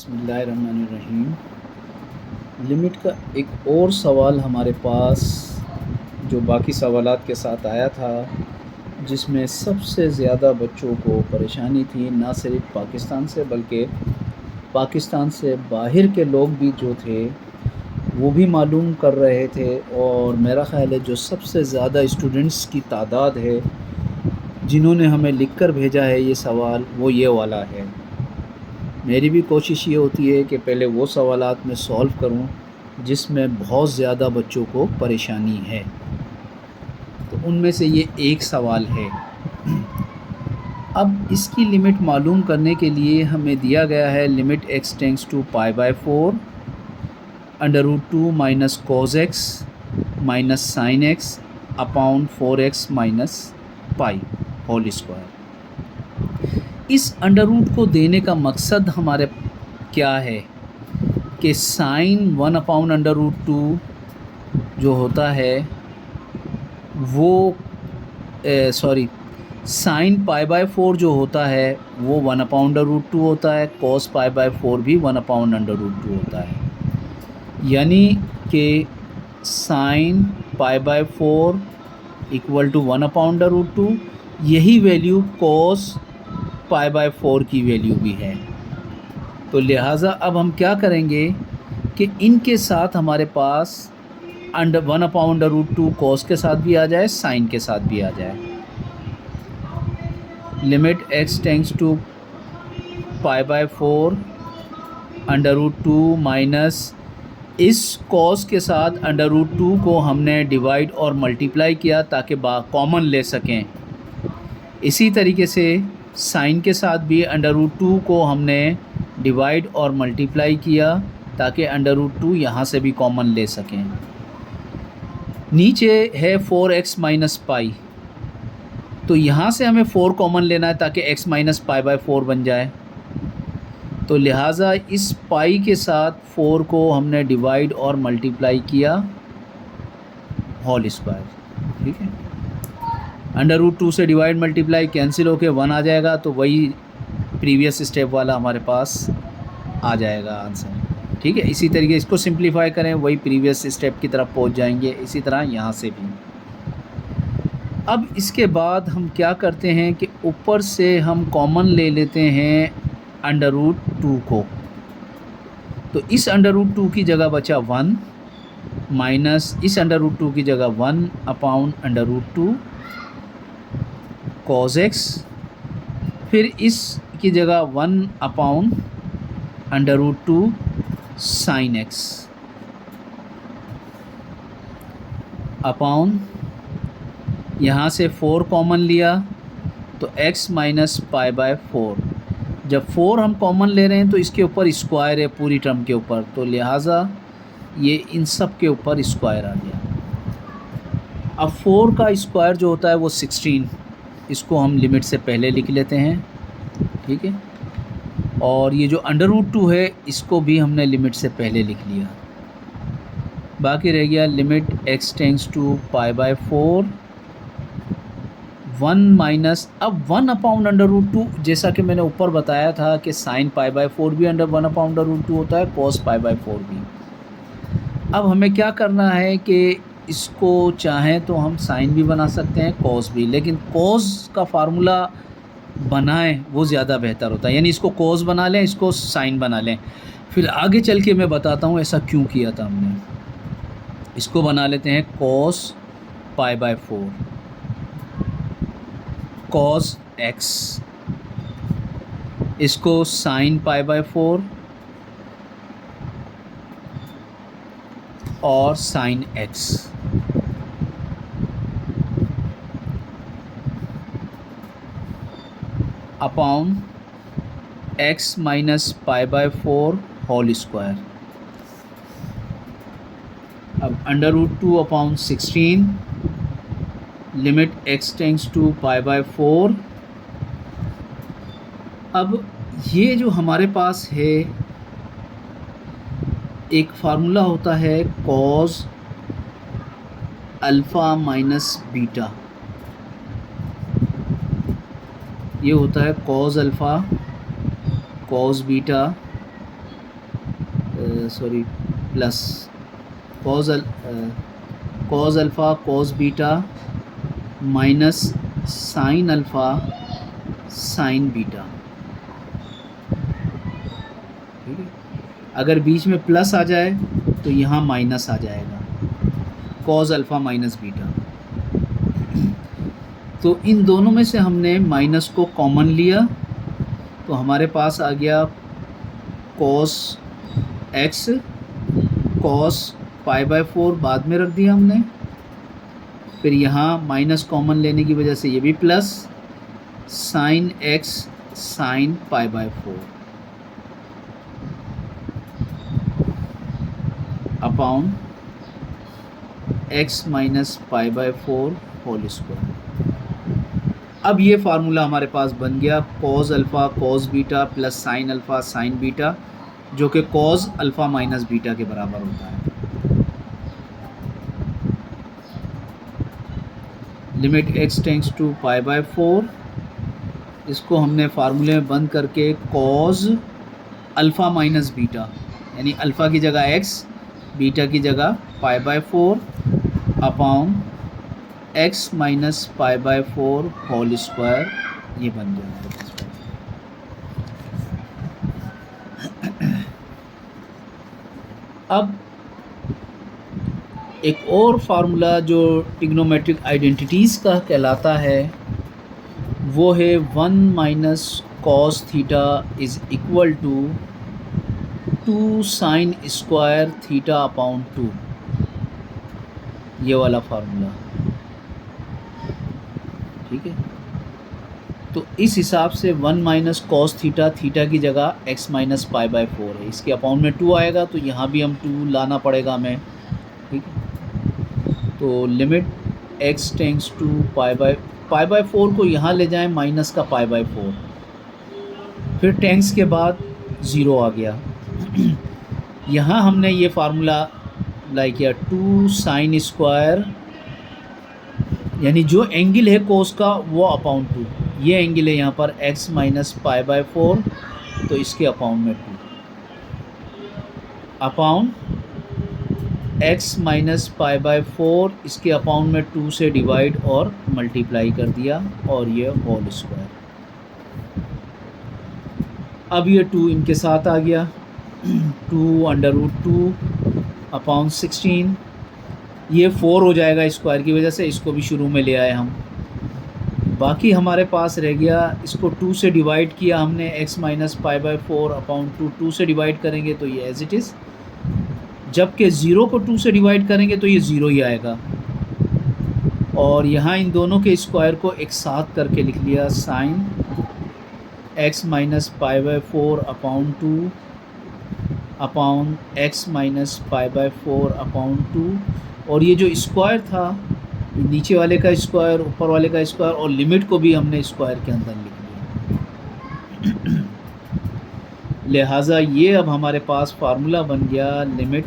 बिस्मिल्लाहिर्रहमानिर्रहीम। लिमिट का एक और सवाल हमारे पास जो बाकी सवालात के साथ आया था, जिसमें सबसे ज़्यादा बच्चों को परेशानी थी, ना सिर्फ पाकिस्तान से बल्कि पाकिस्तान से बाहर के लोग भी जो थे वो भी मालूम कर रहे थे। और मेरा ख़्याल है जो सबसे ज़्यादा स्टूडेंट्स की तादाद है जिन्होंने हमें लिख कर भेजा है ये सवाल, वो ये वाला है। मेरी भी कोशिश ये होती है कि पहले वो सवालात मैं सॉल्व करूं जिसमें बहुत ज़्यादा बच्चों को परेशानी है। तो उनमें से ये एक सवाल है। अब इसकी लिमिट मालूम करने के लिए हमें दिया गया है limit x tends to π/4 √2 minus cos x minus sin x upon 4x minus pi whole square. इस अंडर रूट को देने का मकसद हमारे क्या है कि साइन 1/√2 जो होता है वो साइन π/4 जो होता है वो 1/√2 होता है, cos π/4 भी 1/√2 होता है। यानी कि साइन π/4 इक्वल टू 1/√2, यही वैल्यू cos π/4 की वैल्यू भी है। तो लिहाजा अब हम क्या करेंगे कि इनके साथ हमारे पास 1/√2 cos के साथ भी आ जाए, साइन के साथ भी आ जाए। Limit x tends to π/4 √2 minus इस cos के साथ √2 को हमने डिवाइड और मल्टीप्लाई किया ताकि कॉमन ले सकें। इसी तरीके से साइन के साथ भी √2 को हमने डिवाइड और मल्टीप्लाई किया ताकि √2 यहाँ से भी कॉमन ले सकें। नीचे है 4x माइनस पाई, तो यहाँ से हमें 4 कॉमन लेना है ताकि x माइनस π/4 बन जाए। तो लिहाजा इस पाई के साथ 4 को हमने डिवाइड और मल्टीप्लाई किया होल स्क्वायर। ठीक है, √2 से डिवाइड मल्टीप्लाई कैंसिल होके 1 आ जाएगा, तो वही प्रीवियस स्टेप वाला हमारे पास आ जाएगा आंसर। ठीक है, इसी तरीके इसको सिंप्लीफाई करें, वही प्रीवियस स्टेप की तरफ पहुंच जाएंगे। इसी तरह यहाँ से भी। अब इसके बाद हम क्या करते हैं कि ऊपर से हम कॉमन ले लेते हैं √2 को। तो इस √2 की जगह बचा 1 माइनस इस √2 की जगह 1/√2 cos x, फिर इस की जगह 1/√2 sin x अपॉन यहाँ से 4 कॉमन लिया तो x माइनस π/4। जब 4 हम कॉमन ले रहे हैं तो इसके ऊपर स्क्वायर है पूरी टर्म के ऊपर, तो लिहाजा ये इन सब के ऊपर स्क्वायर आ गया। अब 4 का स्क्वायर जो होता है वो 16, इसको हम लिमिट से पहले लिख लेते हैं। ठीक है, और ये जो √2 है इसको भी हमने लिमिट से पहले लिख लिया। बाकी रह गया limit x tends to π/4 1 minus, अब 1/√2, जैसा कि मैंने ऊपर बताया था कि साइन π/4 भी 1/√2 होता है, cos π/4 भी। अब हमें क्या करना है कि इसको चाहें तो हम साइन भी बना सकते हैं, cos भी, लेकिन cos का फार्मूला बनाएं वो ज़्यादा बेहतर होता है। यानी इसको cos बना लें, इसको साइन बना लें, फिर आगे चल के मैं बताता हूँ ऐसा क्यों किया था हमने। इसको बना लेते हैं cos π/4 cos x, इसको साइन π/4 और sine x upon x minus π/4 whole square. अब √2/16 लिमिट x टेंड्स टू π/4। अब ये जो हमारे पास है एक फार्मूला होता है cos अल्फ़ा माइनस बीटा, ये होता है cos alpha cos beta sorry plus cos alpha cos beta minus sign alpha sine beta. ठीक है, अगर बीच में प्लस आ जाए तो यहाँ माइनस आ जाएगा, कॉज अल्फ़ा माइनस बीटा। तो इन दोनों में से हमने माइनस को कॉमन लिया तो हमारे पास आ गया कॉस एक्स, कॉस π/4 बाद में रख दिया हमने, फिर यहाँ माइनस कॉमन लेने की वजह से ये भी plus sine x sine π/4 upon x minus π/4 whole square. अब ये फार्मूला हमारे पास बन गया cos alpha cos beta plus sine alpha sine beta, जो कि कॉज अल्फ़ा माइनस बीटा के बराबर होता है। लिमिट x टेंड्स टू π/4, इसको हमने फार्मूले में बंद करके कॉज अल्फ़ा माइनस बीटा, यानी अल्फ़ा की जगह x, बीटा की जगह π/4 upon x minus π/4 whole square, ये बन गया। अब एक और फार्मूला जो ट्रिग्नोमेट्रिक आइडेंटिटीज़ का कहलाता है वो है 1 minus cos theta is equal to 2 sine square theta upon 2, ये वाला फार्मूला। ठीक है, तो इस हिसाब से 1 माइनस कॉस थीटा, थीटा की जगह x माइनस π/4 है, इसके अपॉन में 2 आएगा तो यहाँ भी हम 2 लाना पड़ेगा हमें। ठीक है, तो लिमिट x टेंड्स टू π/4 को यहाँ ले जाएं माइनस का π/4, फिर टेंस के बाद 0 आ गया। यहाँ हमने ये फार्मूला अप्लाई किया 2 साइन स्क्वायर, यानी जो एंगल है कोस का वो अपॉन 2, ये एंगल है यहाँ पर x माइनस π/4, तो इसके अपॉन में 2 अपॉन x माइनस π/4, इसके अपॉन में 2 से डिवाइड और मल्टीप्लाई कर दिया और ये होल स्क्वायर। अब ये 2 इनके साथ आ गया, 2√2 अपॉन 16, ये 4 हो जाएगा स्क्वायर की वजह से, इसको भी शुरू में ले आए हम। बाकी हमारे पास रह गया, इसको 2 से डिवाइड किया हमने, x माइनस π/4 अपॉन 2 से डिवाइड करेंगे तो ये एज इट इज़, जबकि 0 को 2 से डिवाइड करेंगे तो ये 0 ही आएगा। और यहाँ इन दोनों के स्क्वायर को एक साथ करके लिख लिया sine x minus π/4 upon 2 upon x minus π/4 upon 2, और ये जो स्क्वायर था नीचे वाले का स्क्वायर ऊपर वाले का स्क्वायर, और लिमिट को भी हमने स्क्वायर के अंदर लिख लिया। लिहाजा ये अब हमारे पास फार्मूला बन गया limit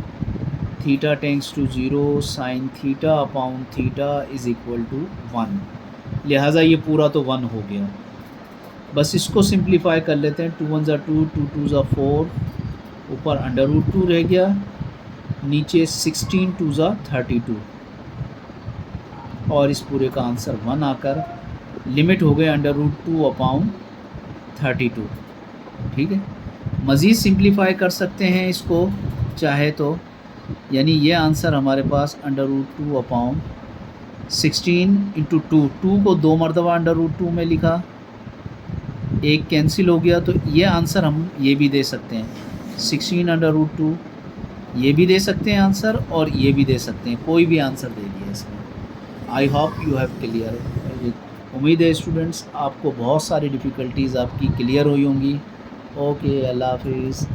theta tends to 0 sine theta upon theta is equal to 1। लिहाजा ये पूरा तो 1 हो गया। बस इसको सिंप्लीफाई कर लेते हैं, 2 1 2 2 2 4, ऊपर √2 रह गया, नीचे 16 2 32, और इस पूरे का आंसर 1 आकर लिमिट हो गए √2 अपॉन 32। ठीक है, मज़ीद सिंप्लीफाई कर सकते हैं इसको चाहे तो, यानी ये आंसर हमारे पास √2 अपॉन 16 इंटू 2 को 2 मरतबा √2 में लिखा, एक कैंसिल हो गया, तो ये आंसर हम ये भी दे सकते हैं 16 √2, ये भी दे सकते हैं आंसर और ये भी दे सकते हैं, कोई भी आंसर दे दिया इसमें। I hope you have clear. उम्मीद है स्टूडेंट्स आपको बहुत सारी डिफ़िकल्टीज़ आपकी क्लियर हुई होंगी। ओके, अल्लाह हाफिज़।